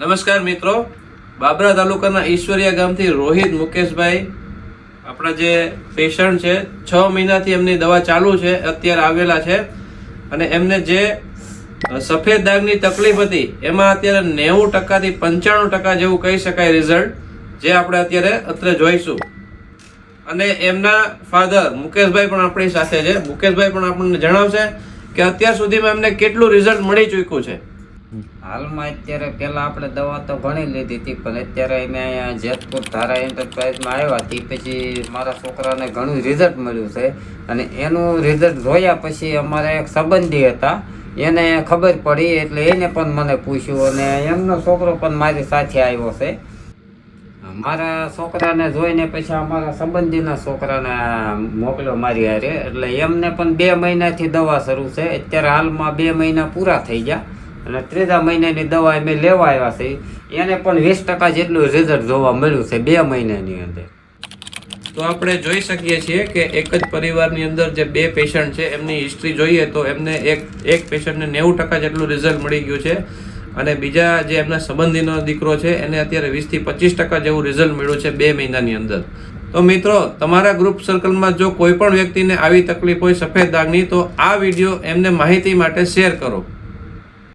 નમસ્કાર મિત્રો, બાબરા તાલુકાના ઈશ્વરિયા ગામથી રોહિત મુકેશભાઈ આપણા જે પેશન્ટ છે 6 મહિનાથી એમની દવા ચાલુ છે, અત્યારે આવેલા છે અને એમને જે સફેદ દાગની તકલીફ હતી એમાં અત્યારે 90% થી 95% જેવું કહી શકાય રિઝલ્ટ, જે આપણે અત્યારે જોઈશું. અને એમના ફાધર મુકેશભાઈ પણ આપણી સાથે છે. મુકેશભાઈ પણ આપણને જણાવશે કે અત્યાર સુધીમાં એમને કેટલું રિઝલ્ટ મળી ચૂક્યું છે. હાલમાં અત્યારે પહેલા આપણે દવા તો ઘણી લીધી હતી, પણ અત્યારે અમે અહીંયા જેતપુર ધારા એન્ટરપ્રાઇઝમાં આવ્યા હતી પછી મારા છોકરાને ઘણું રિઝલ્ટ મળ્યું છે. અને એનું રિઝલ્ટ જોયા પછી અમારા એક સંબંધી હતા, એને ખબર પડી એટલે એને પણ મને પૂછ્યું અને એમનો છોકરો પણ મારી સાથે આવ્યો છે. મારા છોકરાને જોઈને પછી અમારા સંબંધીના છોકરાને મોકલ્યો મારી હારે, એટલે એમને પણ 2 મહિનાથી દવા શરૂ છે. અત્યારે હાલમાં 2 મહિના પૂરા થઈ ગયા અને 3જા મહિનાની દવા અમે લેવા આવ્યા છે. એને પણ 20% જેટલું રિઝલ્ટ જોવા મળ્યું છે 2 મહિનાની અંદર. તો આપણે જોઈ શકીએ છીએ કે એક જ પરિવારની અંદર જે 2 પેશન્ટ છે એમની હિસ્ટ્રી જોઈએ તો એમને એક પેશન્ટને 90% જેટલું રિઝલ્ટ મળી ગયું છે અને બીજા જે એમના સંબંધીનો દીકરો છે એને અત્યારે 20 થી 25% જેવું રિઝલ્ટ મળ્યું છે 2 મહિનાની અંદર. તો મિત્રો, તમારા ગ્રુપ સર્કલમાં જો કોઈ પણ વ્યક્તિને આવી તકલીફ હોય સફેદ દાગની, તો આ વિડીયો એમને માહિતી માટે શેર કરો.